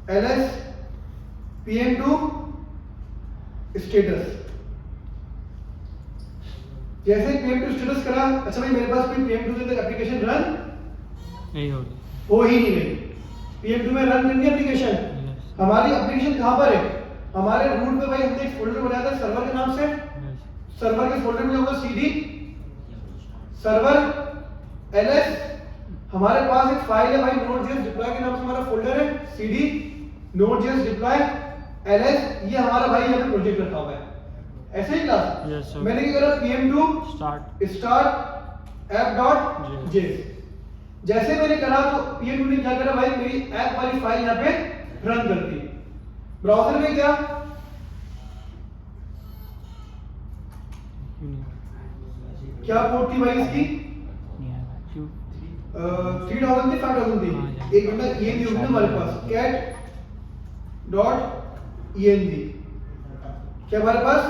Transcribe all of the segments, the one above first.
ls pm2 status. जैसे pm2 status करा, अच्छा भाई मेरे पास कोई pm2 से एप्लीकेशन रन नहीं होगी, हो ही नहीं रही। pm2 में रन करनी है एप्लीकेशन। हमारी एप्लीकेशन कहाँ पर है? हमारे रूट पे भाई हमने एक फोल्डर बनाया था सर्वर के नाम से। सर्वर के फोल्डर में होगा cd सर्वर ls। हमारे पास एक फाइल है भाई node.js डिप्लॉय के नाम से हमारा फोल्डर है cd node.js डिप्लॉय ls। ये हमारा भाई यहाँ पे प्रोजेक्ट रखा हुआ है ऐसे ही क्लास। मैंने क्या करा pm2 स्टार्ट app.js। जैसे मैंने करा तो pm2 ने क्या करा भाई, मेरी ऐप वाली फाइल यहाँ पे रन कर दी। ब्राउज़र में क्या क्या पोर्ट थी भाई इसकी? 3000 थी 5000 थी। एक मिनट ये भी होगी ना हमारे पास cat डॉट env क्या हमारे पास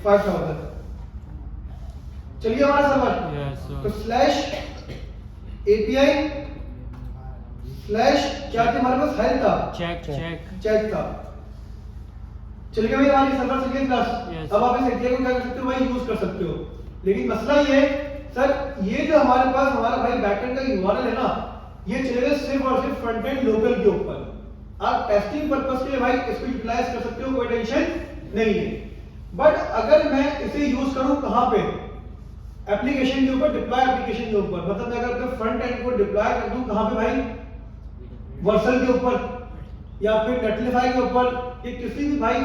5000। चलिए हमारा सर्वर तो स्लैश API स्लैश क्या थी हमारे पास, हेल्थ था, चेक था। चलिए भाई हमारी सर्वर चल गई क्लास। अब आप इस API को क्या कर सकते हो भाई, यूज कर सकते हो। लेकिन मसला ये है सर, ये जो हमारे पास हमारा भाई बैकएंड का URL है ना, ये चलेगा सिर्फ और सिर्फ फ्रंट एंड लोकल के ऊपर। आप टेस्टिंग पर्पस के लिए भाई इसको यूटिलाइज कर सकते हो, कोई टेंशन नहीं है। बट अगर मैं इसे यूज करूं कहां पे, एप्लीकेशन के ऊपर, डिप्लॉय एप्लीकेशन के ऊपर, मतलब मैं अगर फ्रंट एंड को डिप्लॉय कर दूं कहां पे भाई, वर्सल के ऊपर या फिर नेटलिफाई के ऊपर या किसी भी भाई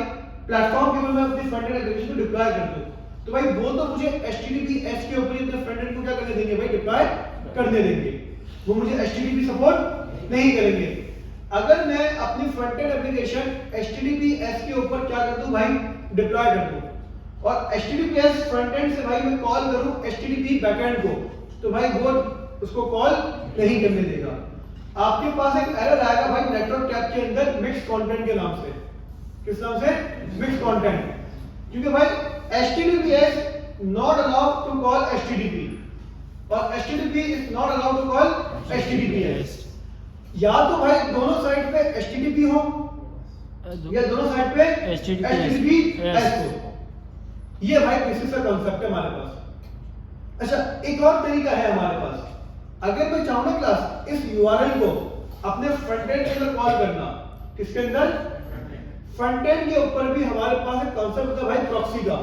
प्लेटफॉर्म के ऊपर मैं अपनी फ्रंट एंड एप्लीकेशन को डिप्लॉय कर दूं, तो भाई वो तो मुझे HTTPS के ऊपर अपने फ्रंट एंड को क्या करने देंगे भाई, डिप्लॉय करने देंगे। वो मुझे HTTP सपोर्ट नहीं करेंगे। अगर मैं अपनी फ्रंट एंड एप्लीकेशन HTTPS के ऊपर क्या कर दूं भाई, डिप्लॉय कर दूं, और HTTPS फ्रंट एंड से भाई मैं कॉल करूं HTTP बैकएंड को, तो भाई वो उसको कॉल नहीं करने देगा। आपके पास एक एरर आएगा भाई नेटवर्क टैब के अंदर मिक्स कंटेंट के नाम से। किस नाम से? Mix content. क्योंकि भाई HTTPS not allowed to call HTTP और HTTP is not allowed to call HTTPS। या तो भाई दोनों साइड पे HTTP हो या दोनों साइड पे HTTPS हो। ये भाई किसी का कांसेप्ट है हमारे पास। अच्छा एक और तरीका है हमारे पास, अगर मैं चाहूँ ना क्लास इस URL को अपने फ्रंट एंड के अंदर कॉल करना, किसके अंदर? फ्रंट एंड के ऊपर भी हमारे पास एक कांसेप्ट होता है भाई प्रॉक्सी का।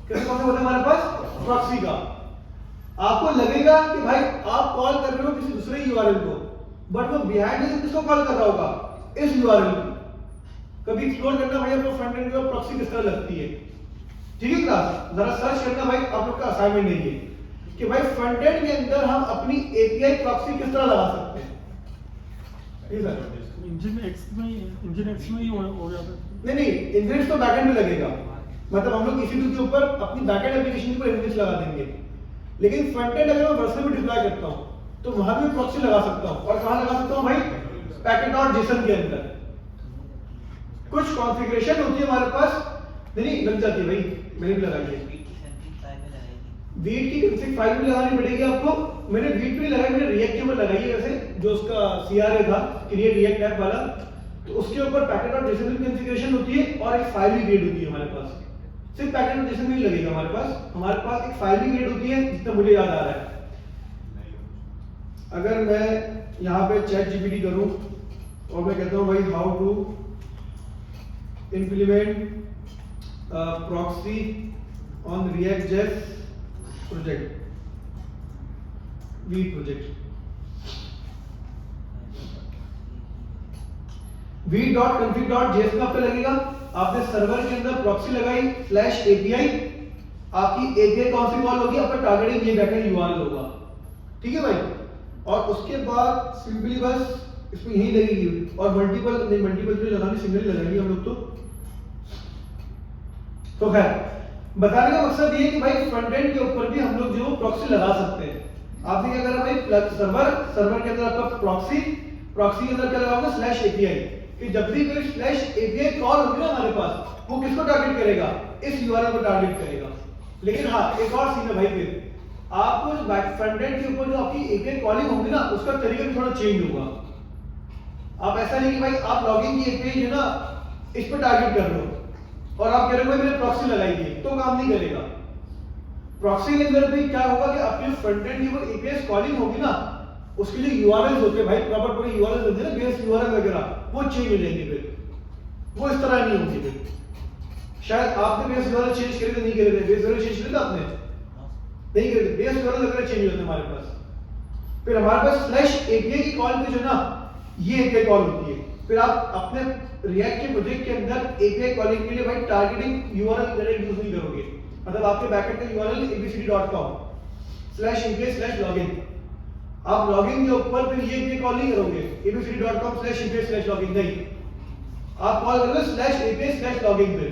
किस कांसेप्ट होता है हमारे पास? प्रॉक्सी का। आपको लगेगा कि भाई आप कॉल कर रहे हो किसी दूसरे URL को, बट वो बिहाइंड से किसको कॉल कर रहा होगा? इस URL को। कभी एक्सप्लोर करना भाई अपने फ्रंट एंड पे प्रॉक्सी किस तरह लगती है, ठीक है क्लास? जरा सर्च करना भाई, आप लोग का असाइनमेंट नहीं है कि भाई फ्रंट एंड के अंदर हम अपनी API प्रॉक्सी किस तरह लगा सकते हैं। ठीक है सर? इंजन एक्स में ही हो जाता है। नहीं इंजन तो बैकएंड में लगेगा, मतलब हम लोग EC2 के ऊपर अपनी बैकएंड एप्लीकेशन के ऊपर इंजन लगा देंगे। लेकिन फ्रंट एंड अगर मैं वर्सल में डिप्लॉय करता हूं तो वहां भी प्रॉक्सी लगा सकता हूं। और कहां लगा सकता हूं भाई? packet.json के अंदर। कुछ कॉन्फ़िगरेशन होती है हमारे पास, नहीं लग जाती है भाई, मैंने भी लगाई है। वीट की कॉन्फ़िग फाइल भी लगानी पड़ेगी आपको। मैंने वीट पे लगाई, मैंने रिएक्ट के ऊपर लगाई है वैसे, जो उसका CRA था क्रिएट रिएक्ट ऐप वाला, तो उसके ऊपर packet.json की कॉन्फ़िगरेशन होती है और एक फाइल भी क्रिएट होती है हमारे पास। सिर्फ packet.json नहीं लगेगा हमारे पास एक फाइल भी क्रिएट होती है, जितना मुझे याद आ रहा है। अगर मैं यहाँ पे ChatGPT करूँ और मैं कहता हूँ भाई how to implement proxy on React.js project, V project, v.config.js में आपको लगेगा आपने सर्वर के अंदर प्रॉक्सी लगाई /API, आपकी API कौन सी कॉल होगी? आपका टारगेटिंग ये बैकएंड URL होगा, ठीक है भाई। और उसके बाद सिंपली बस इसमें यही लगेगी और मल्टीपल भी लगानी, सिंगल लगाएंगे हम लोग। तो खैर बताने का मकसद ये है कि भाई फ्रंट एंड के ऊपर भी हम लोग जो प्रॉक्सी लगा सकते हैं। आपने क्या करा भाई, सर्वर के अंदर आपका प्रॉक्सी के अंदर क्या लगाओगे /API, कि जब भी कोई /API कॉल होगी ना हमारे पास, वो किसको टारगेट करेगा? इस URL को टारगेट करेगा। लेकिन हाँ एक और सीन है भाई, फिर आपको जो फ्रंट एंड के ऊपर जो आपकी API कॉलिंग होगी ना, उसका तरीका भी थोड़ा चेंज होगा। आप ऐसा नहीं कि भाई आप लॉगिन की एक पेज है ना इस पर टारगेट कर रहे हो और आप कह रहे हो भाई मैंने प्रॉक्सी लगाई है, तो काम नहीं करेगा। प्रॉक्सी के अंदर भी क्या होगा कि आपकी फ्रंट एंड की वो एपीआई कॉलिंग होगी ना, उसके जो यूआरएल्स होते हैं भाई, प्रॉपर पूरे यूआरएल्स होते हैं ना, बेस यूआरएल वगैरह, वो चेंज हो जाएंगे फिर, वो इस तरह नहीं होंगे फिर। शायद आपने बेस यूआरएल चेंज करे थे, नहीं करे थे, बेस यूआरएल चेंज करे थे आपने, नहीं करे थे, बेस यूआरएल वगैरह चेंज होते हैं हमारे पास। फिर हमारे पास स्लैश एपीआई की कॉल पे जो ना ये एपीआई कॉल होती है। फिर आप अपने रिएक्ट के प्रोजेक्ट के अंदर एपीआई कॉलिंग के लिए भाई टारगेटिंग यूआरएल वगैरह यूज नहीं करोगे, मतलब आपके बैकएंड का यूआरएल abcd.com/api/login, आप लॉगिन के ऊपर फिर ये एपीआई कॉल नहीं करोगे abcd.com/api/login, नहीं, आप कॉल करोगे /api/login पे।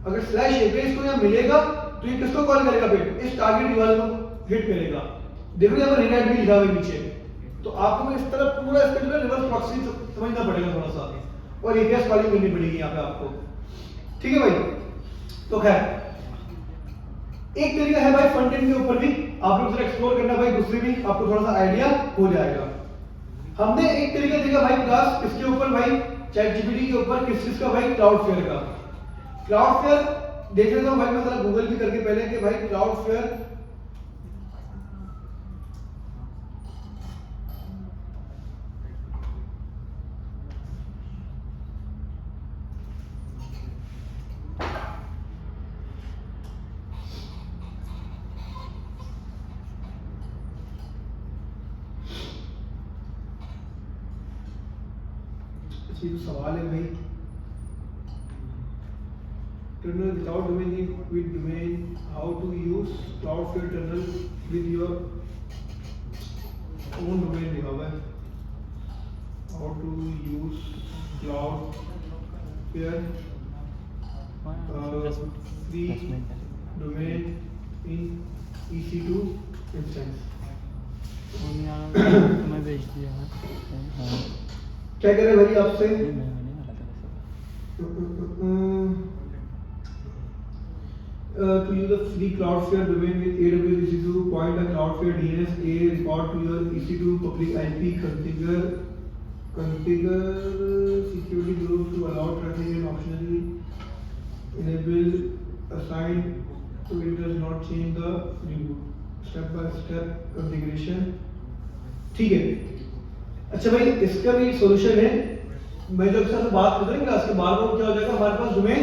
अगर /api को यहां मिलेगा तो ये किसको कॉल करेगा, फिर इस टारगेट यूआरएल को हिट करेगा। देखो यहां पर रिनेट भी लिखा हुआ है नीचे, तो आपको इस तरह पूरा इसका जो है रिवर्स प्रॉक्सी समझना पड़ेगा थोड़ा सा, और एपीआई कॉलिंग करनी पड़ेगी यहां पे आपको, ठीक है भाई। तो खैर एक तरीका है भाई फ्रंट एंड के ऊपर भी आप लोग जरा एक्सप्लोर करना भाई, दूसरे भी आपको थोड़ा सा आइडिया हो जाएगा। हमने एक तरीका देखा भाई क्लास किसके ऊपर भाई, चैट जीपीटी के ऊपर, किस चीज का भाई, क्लाउडफ्लेयर का। क्लाउडफ्लेयर देख लेता हूं भाई मैं जरा गूगल भी करके पहले कि भाई क्लाउडफ्लेयर ये जो सवाल है भाई, tunnel without domain with domain, how to use Cloudflare tunnel with your own domain लिखा हुआ है, how to use Cloudflare free domain in EC2 instance. मैं भेज दिया है। क्या कह रहे भाई आपसे, to use a free Cloudflare domain with AWS EC2, point a Cloudflare DNS A record to your EC2 public IP, configure security groups to allow traffic and optionally enable assign so it does not change the step by step configuration। ठीक है, अच्छा भाई इसका भी solution है। मैं जो अक्सर बात करता हूँ क्लास के बार बार क्या हो जाएगा, हमारे पास डोमेन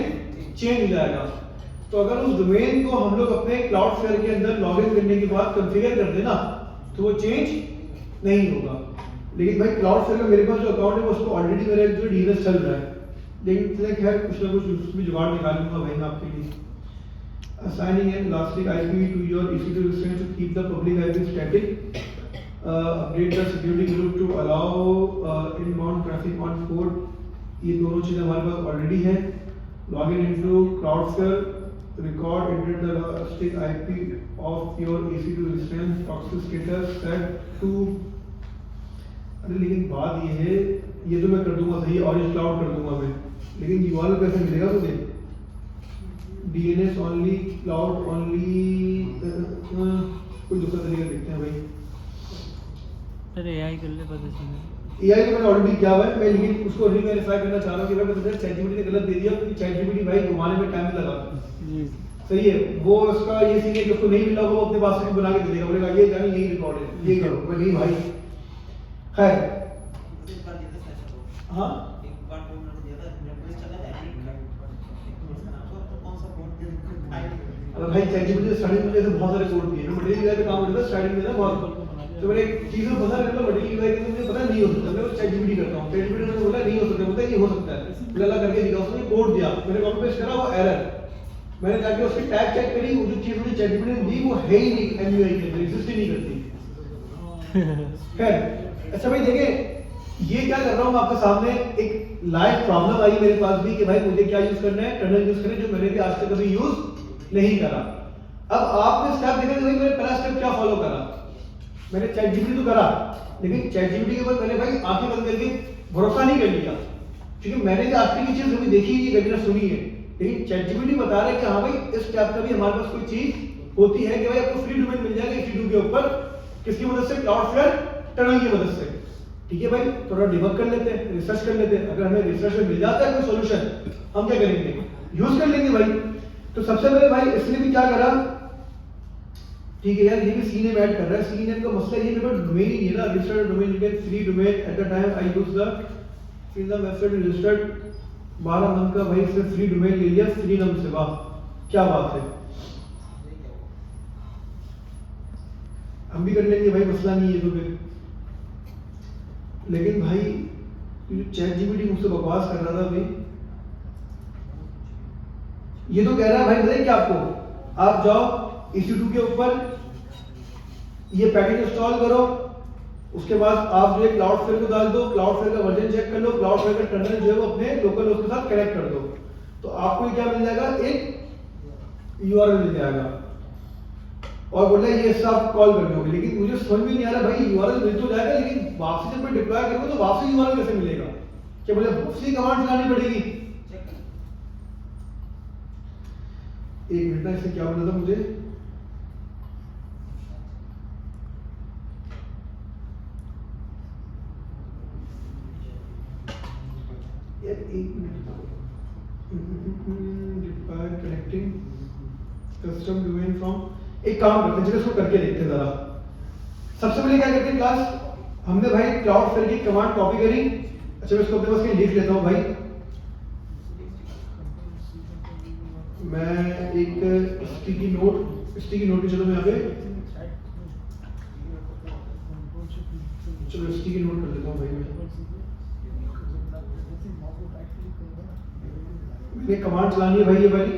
चेंज हो जाएगा। तो अगर उस डोमेन को हम लोग अपने क्लाउडफ्लेयर के अंदर लॉगिन करने के बाद कॉन्फ़िगर कर देना तो वो चेंज नहीं होगा। लेकिन भाई क्लाउडफ्लेयर में मेरे पास जो अकाउंट है वो उसको ऑलरेडी मेरा जो डीएनएस चल रहा है, लेकिन खैर कुछ ना कुछ उसमें जुगाड़ निकालूंगा भाई मैं आपके लिए। Assigning an elastic IP to your EC2 instance to keep the public IP static, update the security group to allow inbound traffic on port, ये दोनों चीजें हमारे पास ऑलरेडी है। Login into Cloudflare, record enter the elastic IP of your EC2 instance, proxy status set to, अरे लेकिन बात ये है, ये तो मैं कर दूंगा सही, ऑरेंज क्लाउड कर दूंगा मैं, लेकिन यूआरएल कैसे मिलेगा तुझे? DNS only, cloud only, कोई दूसरा तरीका देखते हैं भाई। अरे AI कर ले पता चले। AI को मैंने ऑलरेडी किया हुआ है, मैं लेकिन उसको रीवेरीफाई करना चाह रहा हूँ कि भाई मुझे ChatGPT ने गलत दे दिया, क्योंकि ChatGPT भाई घुमाने में टाइम लगा। सही है, वो उसका ये सीन है कि उसको नहीं मिला होगा, वो अपने पास से बना के दे देगा, बोलेगा ये जानी यही रिकॉर्ड है, ये करो। मैं नहीं भाई, खैर हाँ भाई ChatGPT स्टार्टिंग में जैसे बहुत सारे कोड दिए, मैं डेली पे काम करता था स्टार्टिंग में ना बहुत, तो मैंने एक चीज में पता करता हूँ डेली लाइफ में, मुझे पता नहीं हो सकता, मैं ChatGPT करता हूँ, ChatGPT ने बोला नहीं हो सकता, बोलता है ये हो सकता है, फिर अल्लाह करके दिखा, उसने कोड दिया, मैंने कॉपी पेस्ट करा, वो एरर, मैंने जाके उसकी टैग चेक करी, वो जो चीज मुझे ChatGPT ने दी वो है ही नहीं, MUI के अंदर एग्जिस्ट ही नहीं करती। खैर अच्छा भाई देखिए, ये क्या कर रहा हूँ आपके सामने, एक लाइव प्रॉब्लम आई मेरे पास भी कि भाई मुझे क्या यूज करना है, टनल यूज करना है, जो मैंने भी आज तक कभी यूज नहीं करा। अब आपने स्टेप देखा कि मैंने पहला स्टेप क्या फॉलो करा, मैंने ChatGPT तो करा, लेकिन ChatGPT के ऊपर मैंने भाई आंखें बंद करके भरोसा नहीं कर लिया, क्योंकि मैंने भी आज तक की चीज कभी देखी नहीं, कभी ना सुनी है, लेकिन ChatGPT बता रहा है कि हाँ भाई इस स्टेप का भी हमारे पास कोई चीज होती है कि भाई आपको फ्री डोमेन मिल जाएगा EC2 के ऊपर, किसकी मदद से, क्लाउडफ्लेयर टनल की मदद से। ठीक है भाई, थोड़ा डिबग कर लेते हैं, रिसर्च कर लेते हैं, अगर हमें रिसर्च में मिल जाता है कोई सॉल्यूशन, हम क्या करेंगे, यूज कर लेंगे भाई। तो सबसे पहले भाई इसने भी क्या करा, ठीक है यार, ये भी सी नेम ऐड कर रहा है। सी नेम का मसला ये, मेरे पास डोमेन ही है ना, registered domain, you can free domain at the time I use the in the website registered 12 month का भाई इसने फ्री डोमेन ले लिया, फ्री नाम से, वाह क्या बात है, हम भी कर लेंगे भाई, मसला नहीं है। तो फिर लेकिन भाई चैट जीपीटी मुझसे बकवास कर रहा था भाई, ये तो कह रहा है भाई बताइए क्या आपको, आप जाओ EC2 के ऊपर ये पैकेज इंस्टॉल करो, उसके बाद आप जो है क्लाउडफ्लेयर को डाल दो, क्लाउडफ्लेयर का वर्जन चेक कर लो, क्लाउडफ्लेयर का टर्मिनल जो है वो अपने लोकल होस्ट के साथ कनेक्ट कर दो, तो आपको क्या मिल जाएगा, एक URL मिल जाएगा, और बोल रहा है ये सब कॉल कर दोगे। लेकिन मुझे समझ में नहीं आ रहा भाई, URL मिल तो जाएगा, लेकिन वापसी जब मैं डिप्लॉय करूंगा तो वापसी URL कैसे मिलेगा, क्या बोले वापसी कमांड चलानी पड़ेगी। एक मिनट ना, इसे क्या बोला था मुझे, यार एक minute, deploy connecting custom domain from, एक काम करते हैं, चलो इसको करके देखते हैं जरा। सबसे पहले क्या करते हैं क्लास, हमने भाई क्लाउडफ्लेयर की कमांड कॉपी करी, अच्छा मैं इसको अपने पास लिख लेता हूँ भाई, मैं एक स्टिकी नोट चलो मैं यहाँ पे, चलो स्टिकी नोट कर लेता हूँ भाई, मैंने कमांड चलानी है भाई ये वाली,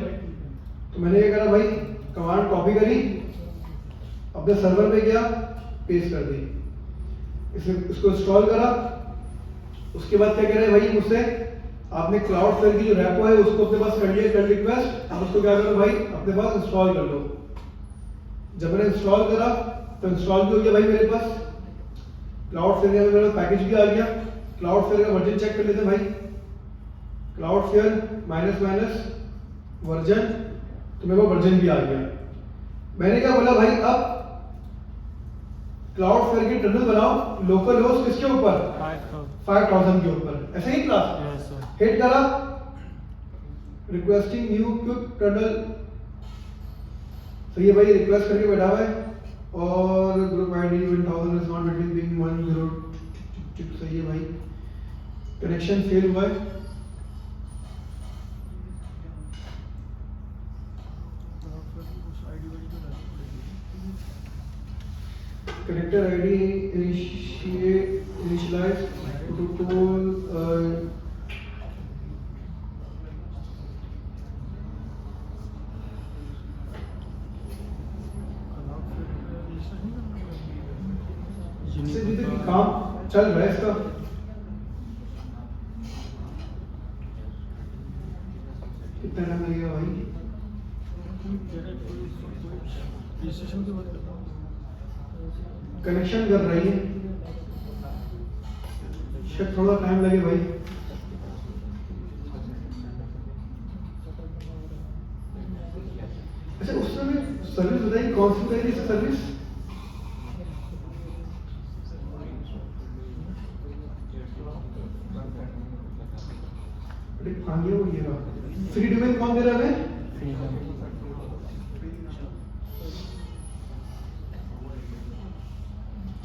तो मैंने क्या करा भाई, कमांड कॉपी करी, अपने सर्वर पे गया, पेस्ट कर दी, इसको इंस्टॉल करा, उसके बाद क्या कह रहे हैं भाई मुझसे, आपने क्लाउडफ्लेयर की जो रेपो है उसको अपने पास कर लिया, कर रिक्वेस्ट, अब उसको क्या करो भाई अपने पास इंस्टॉल कर लो। जब मैंने इंस्टॉल करा तो इंस्टॉल भी हो गया भाई मेरे पास, क्लाउडफ्लेयर का मेरा पैकेज भी आ गया। क्लाउडफ्लेयर का वर्जन चेक कर लेते हैं भाई, क्लाउडफ्लेयर माइनस वर्जन, तो मेरे को वर्जन भी आ गया। मैंने क्या बोला भाई, अब क्लाउडफ्लेयर की टर्मिनल बनाओ, लोकल होस्ट किसके ऊपर, 5000 के ऊपर, ऐसे ही क्लास हिट करा, रिक्वेस्टिंग न्यू क्विक टर्मिनल, सही है भाई, रिक्वेस्ट करके बैठा हुआ है, और group ID 1000 is not between being 10, सही है भाई, कनेक्शन फेल हुआ है, connector ID initialize protocol काम चल रहा है इसका, कितना टाइम लगेगा भाई, कनेक्शन कर रही है, शायद थोड़ा टाइम लगे भाई। अच्छा उस समय सर्विस बताइए कौन सी पहली सर्विस, आगे वो ये रहा, फ्री डोमेन कौन दे रहा है,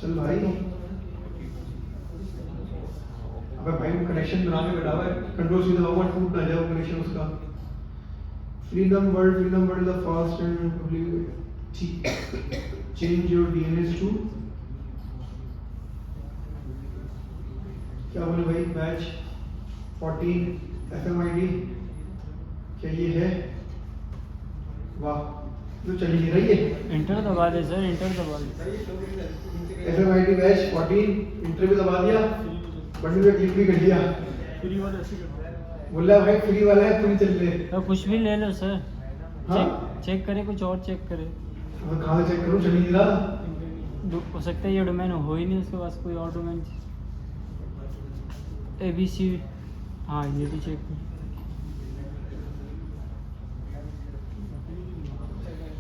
चल भाई, अबे भाई कनेक्शन बनाने बैठा हुआ है, कंट्रोल सीधा दबाऊंगा टूट ना जाए वो कनेक्शन उसका। Freedom world the fast and ठीक, चेंज योर DNS टू, क्या बोले भाई, बैच 14 FMID, क्या ये है, वाह तो चली नहीं रही है, इंटर दबा दे सर, इंटर दबा दे, FMID बैच 14 इंटर भी दबा दिया, बटन पे क्लिक भी कर दिया, फ्री वाला ऐसे करता है, बोला भाई फ्री वाला है पूरी चल रही, तो कुछ भी ले लो सर, हाँ? चेक करे, कुछ और चेक करे, अब कहाँ चेक करूँ, चल नहीं रहा, हो सकता है ये डोमेन हो ही नहीं, उसके पास कोई और डोमेन, ABC, हाँ ये भी चेक,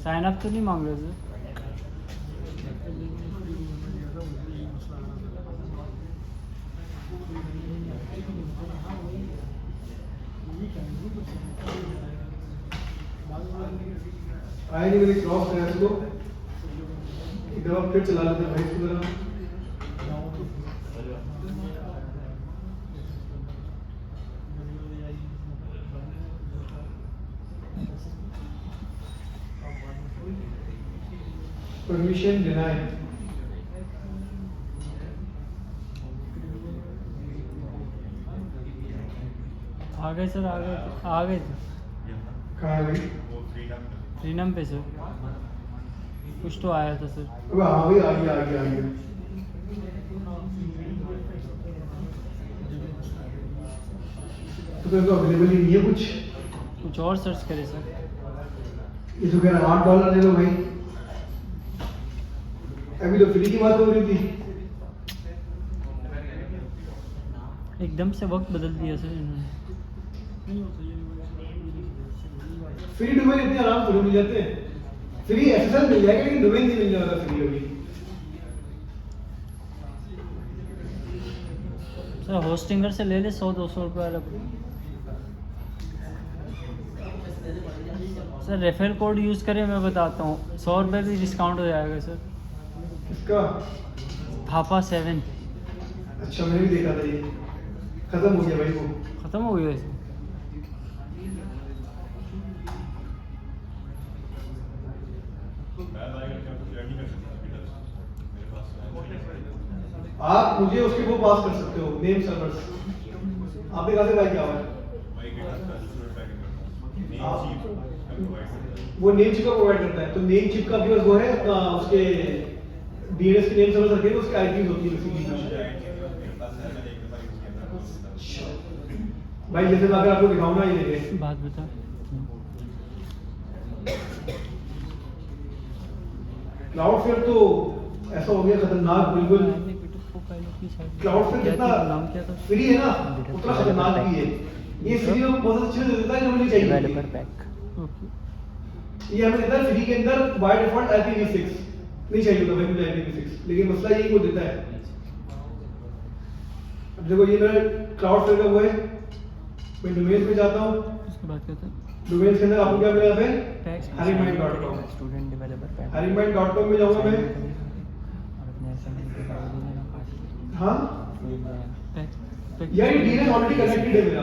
साइन अप तो नहीं मांग रहे सर, आए नहीं मेरे क्रॉस है इसको एक दफा फिर चला लेते हैं भाई इसको जरा परमिशन डिनाई आ गए सर, आ गए थे कहाँ है भाई फ्रीडम पे सर, कुछ तो आया था सर। अब हाँ भाई आ गया आ गया आ गया तो फिर तो अवेलेबल ही नहीं है कुछ और सर्च करे सर। ये तो कह रहा $8 दे दो भाई अभी तो फ्री की बात हो रही थी एकदम से वक्त बदल दिया सर इन्होंने। फ्री डोमेन इतने आराम से मिल जाते हैं फ्री एसएसएल मिल जाएगा लेकिन डोमेन नहीं मिल जाएगा फ्री होगी सर होस्टिंगर से ले ले 100-200 रुपये वाला। सर रेफरल कोड यूज़ करें, मैं बताता हूँ 100 रुपये भी डिस्काउंट हो जाएगा सर। इसका थापा 7 अच्छा मैंने भी देखा था ये खत्म हो गया भाई वो ख़त्म हो गया वैसे। आप मुझे उसके वो पास कर सकते हो नेम सर्वर्स आपने कहा से भाई क्या हुआ है वो नेम चिप का प्रोवाइड करता है तो नेम चिप का भी वो है अपना उसके डीएनएस के नेम सर्वर रखे उसकी आईपीज होती है बेसिकली भाई जैसे मैं अगर आपको दिखाऊं ना ये देखिए बात बता। क्लाउड फिर तो ऐसा हो गया खतरनाक बिल्कुल क्लाउड फिर कितना नाम क्या था? फ्री है ना उतना खतरनाक भी है ये फ्री में बहुत अच्छी चीज देता है जो मुझे चाहिए डेवलपर पैक। ये हमें देता है फ्री के अंदर बाय डिफॉल्ट IPv6 नहीं चाहिए होता भाई मुझे IPv6 लेकिन मसला ये वो देता है। अब देखो ये मेरा क्लाउड फिर का वो है मैं डोमेन पे जाता हूँ उसके बाद क्या था? डोमेन के अंदर आपको क्या मिला है PACS harrymind.com student developer pack. harrymind.com में जाऊंगा मैं हाँ यार ये डीएनएस ऑलरेडी कनेक्टेड है मेरा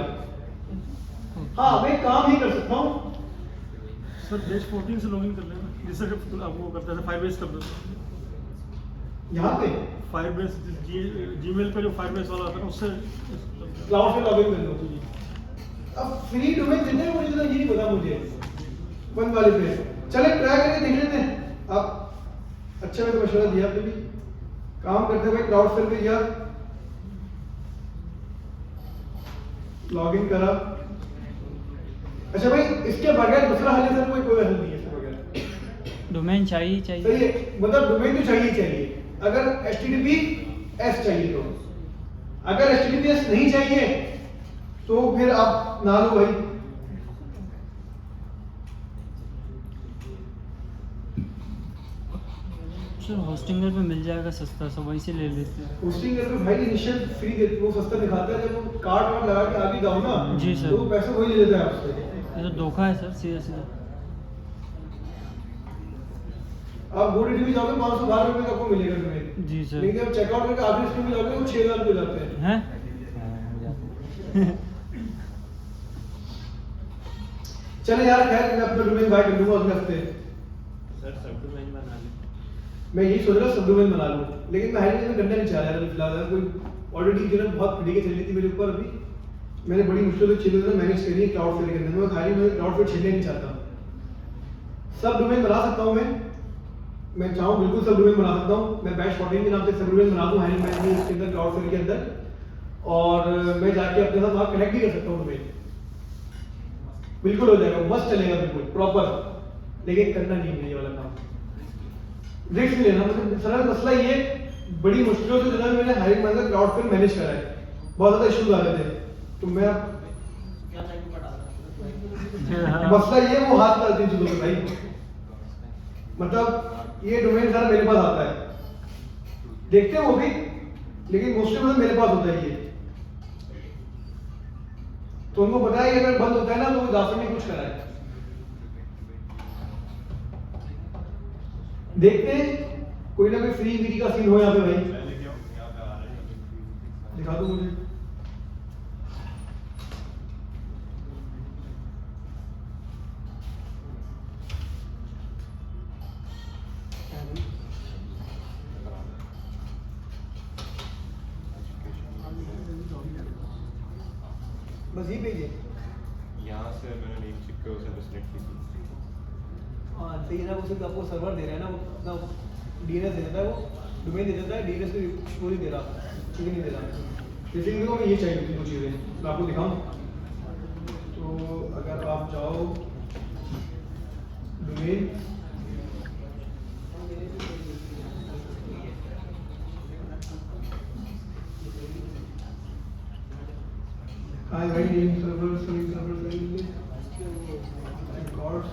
हाँ मैं एक काम ही कर सकता हूँ सर बेस 14 से लॉगिन कर लेना जैसे कि आपको करता है फायरबेस कर दो यहाँ पे फायरबेस जीमेल पे जो फायरबेस वाला आता है उससे क्लाउड से लॉगिन कर लो अब फ्री डोमेन देते हैं मुझे तो ये नहीं पता मुझे वन वाले पे चले ट्राई करके देख लेते हैं आप अच्छा मैंने मशवरा दिया आपने भी काम करते हैं भाई क्लाउड फिर पे गया लॉगिन करा अच्छा भाई इसके बगैर दूसरा हल है सर कोई हल नहीं है इसके बगैर डोमेन चाहिए सही है मतलब डोमेन तो चाहिए अगर HTTPS चाहिए तो अगर HTTPS नहीं चाहिए तो फिर आप ना लो भाई सर होस्टिंगर पे मिल जाएगा सस्ता सा वहीं से ले लेते हैं। होस्टिंगर पे भाई इनिशियल फ्री देते वो सस्ता दिखाता है जब वो कार्ड वार्ड लगा के आगे जाओ ना जी सर। तो वो पैसे वही ले लेता है आपसे ये तो धोखा है सर, सीधा सीधा। आप GoDaddy में जाओगे 512 रुपए का आपको मिलेगा तुम्हें जी सर। लेकिन जब चेकआउट करके आखिरी स्क्रीन में जाओगे वो 6000 रुपए हो जाते हैं हैं? चले यार खैर मैं अपना डोमेन बाय कर लूंगा अगले हफ्ते सर सब डोमेन बना ले मैं यही सोच रहा सब डोमेन बना लूं लेकिन मैं हाई में करना नहीं चाह रहा फिलहाल कोई ऑलरेडी जो है बहुत खड़ी के चल रही थी मेरे ऊपर अभी मैंने बड़ी मुश्किल से 6 दिन मैनेज करी है क्लाउड फेयर के अंदर मैं खाली में क्लाउड फेयर छेड़ना नहीं चाहता सब डोमेन बना सकता हूं मैं चाहूं बिल्कुल सब डोमेन बना सकता हूं मैं बैच 14 के नाम से सब डोमेन बना दूं हाई में इसके अंदर क्लाउड फेयर के अंदर और मैं जाके अपने साथ वहां कनेक्ट भी कर सकता हूं डोमेन बिल्कुल हो जाएगा मस्त चलेगा बिल्कुल प्रॉपर लेकिन करना नहीं है ये वाला काम रिस्क नहीं लेना मतलब सरल मसला ये बड़ी मुश्किलों से जो है मैंने हायरिंग मैनेजर क्लाउड पे मैनेज करा है बहुत ज्यादा इश्यूज आ रहे थे तो मैं मसला ये वो हाथ डालती चीजों में भाई मतलब ये डोमेन सारा मेरे पास आता है देखते हैं वो भी लेकिन मोस्टली मतलब मेरे पास होता है ये तो उनको पता है कि अगर बंद होता है ना तो इजाफे में कुछ करा है। देखते हैं कोई ना कोई फ्री वीरी का सीन हो यहाँ पे भाई, दिखा दो मुझे। बस ये पेज है यहाँ से मैंने नेम चिप के उसे सिलेक्ट की थी। हाँ सही है ना, वो सिर्फ आपको सर्वर दे रहा है ना, वो डीएनएस दे देता है, वो डोमेन दे देता है, डीएनएस को वो नहीं दे रहा, ठीक नहीं दे रहा। जैसे कि मेरे को ये चाहिए थी कुछ चीज़ें, मैं आपको दिखाऊं। तो अगर आप जाओ डोमेन, हाँ भाई नेम सर्वर लगेंगे, रिकॉर्ड्स।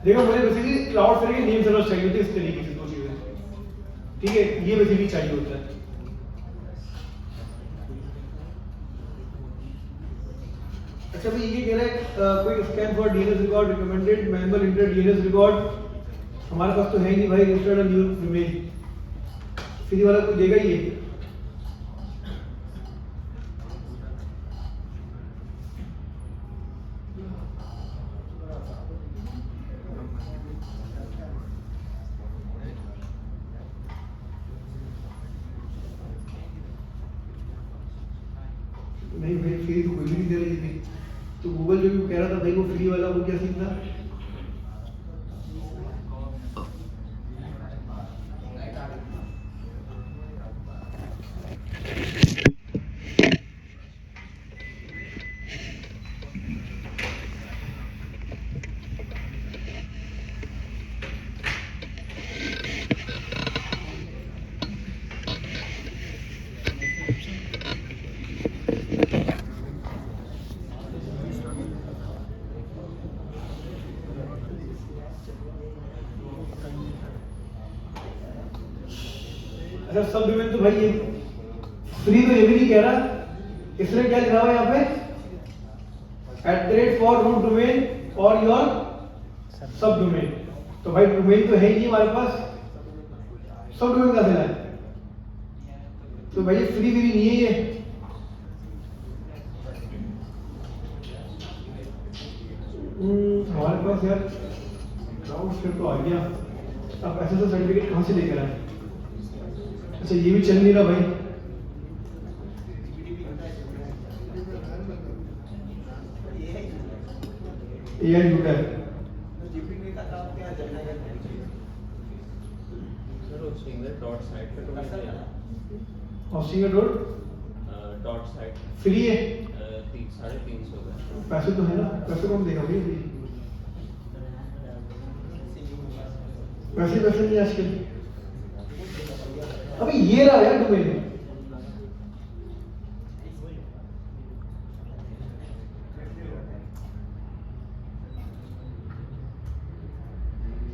देखो मुझे बेसिकली क्लाउड फ्री के नेम सर्वर चाहिए थे इस तरीके से, दो चीजें, ठीक है, ये बेसिकली चाहिए होता है। अच्छा भाई ये कह रहा है कोई scan for DNS record recommended manual inter DNS record, हमारे पास तो है ही नहीं भाई, इंस्टॉल न्यू इमेज फ्री वाला कोई देगा ही है। नहीं भाई फ्री तो कोई भी नहीं दे रही थी, तो गूगल जो भी कह रहा था भाई वो फ्री वाला, वो क्या सीन था? अच्छा सब डोमेन तो भाई ये फ्री तो ये भी नहीं कह रहा, इसलिए क्या लिखा हुआ है यहाँ पे @for root domain और योर सब डोमेन। तो भाई डोमेन तो है ही नहीं हमारे पास, सब डोमेन का देना है, तो भाई फ्री भी नहीं है ये। हमारे पास यार क्लाउड फिर तो आ गया, अब SSL सर्टिफिकेट कहाँ से लेकर आए? अच्छा ये भी चल नहीं रहा भाई, AI झूठा है। डॉट साइट पे तो हॉस्टिंग डॉट साइट फ्री है, 350 का पैसे तो है ना, पैसे कौन देगा भाई? पैसे नहीं आजकल। अभी ये रहा यार डोमेन,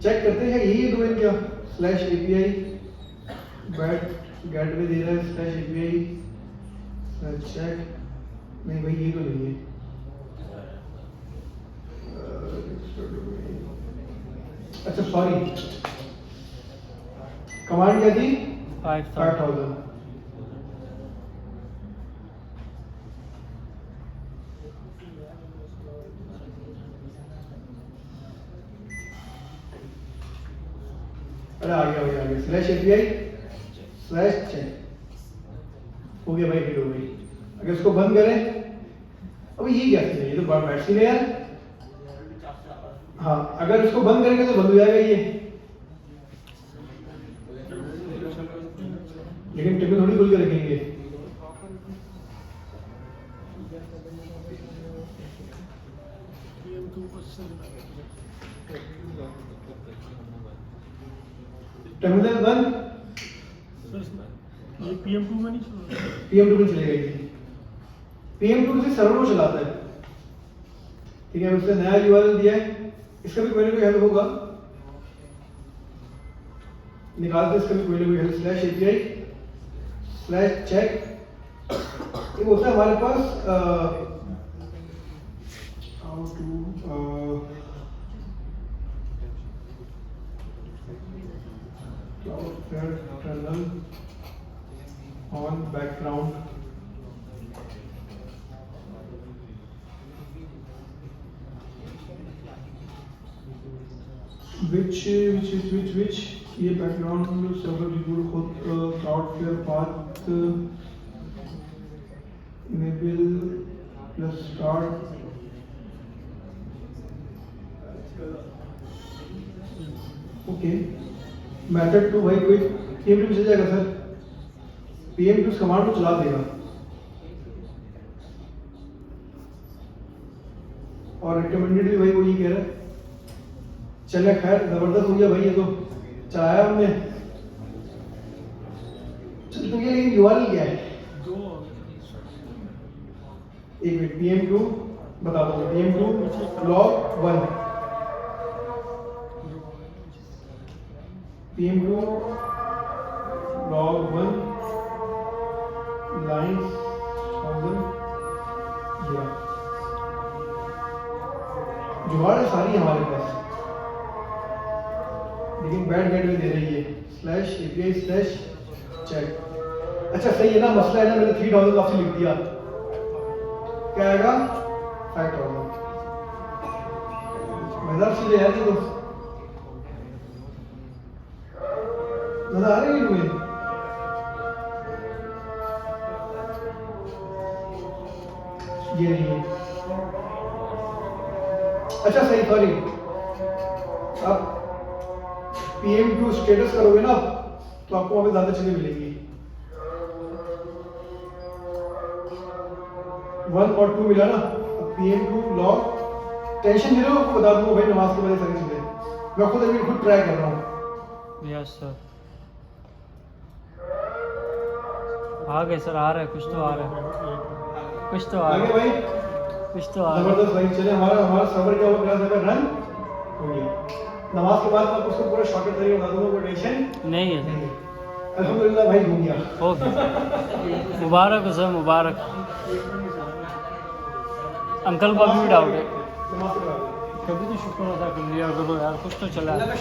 चेक करते हैं यही डोमेन क्या /API गेटवे दे रहा है /API चेक, नहीं भाई ये तो नहीं है। अच्छा सॉरी, कमांड क्या थी? 5000। अरे आ गया /API /check हो गया भाई, हिट हो गई। अगर इसको बंद करें, अभी ये क्या है, ये तो बैड सीन है यार। हाँ अगर इसको बंद करेंगे तो बंद हो जाएगा ये, लेकिन टेबल थोड़ी खोल के रखेंगे। टर्मिनल बंद, ये PM2 में नहीं चल रहा। PM2 में चलेगा ये, PM2 से सर्वर को चलाता है, ठीक है। उसने नया URL दिया है, इसका भी कोई ना कोई हेल्प होगा, निकालते इसका भी कोई ना कोई हेल्प /API /check ये होता है हमारे पास how to Cloudflare kernel on background which ये background server reboot खुद Cloudflare path enable plus start okay method two भाई कोई PM2 चल जाएगा सर PM2 इस कमांड को चला देगा और रिकमेंडेड भी भाई वो ये कह रहा है चले खैर जबरदस्त हो गया भाई ये तो चलाया हमने चल तो ये लेकिन URL क्या है एक मिनट PM2 बता दो PM2 log 1 PM2 log 1 lines 1000 जुगाड़ सारी हमारे पास लेकिन बैड गेटवे दे रही है /API/check अच्छा सही है ना मसला है ना मैंने 3000 आपसे लिख दिया क्या आएगा 5000 मजेदार चीज है यार ये तो नजर आ रही है तुम्हें ये नहीं है अच्छा सही सॉरी अब PM2 स्टेटस करोगे ना तो आपको वहां पे ज्यादा चीजें मिलेंगी 1 और 2 मिला ना अब PM2 log टेंशन दे रहे हो आपको बता दूंगा भाई नमाज के बारे सारी चीजें मैं खुद अभी खुद ट्राई कर रहा हूँ यस सर आ गए सर आ रहा है कुछ तो आ रहा है कुछ तो आ आगे रहा है भाई कुछ तो आ रहा है जबरदस्त भाई चले हमारा सर्वर क्या हुआ क्लास सर्वर रन हो गया नमाज के बाद मैं उसको पूरा शॉर्टकट तरीके बता दूंगा कोई टेंशन नहीं है अल्हम्दुलिल्लाह भाई हो गया हो गया मुबारक हो सर मुबारक अंकल को अभी भी डाउट है नमाज के बाद कभी तो शुक्र अदा कर लिया करो यार कुछ तो चला है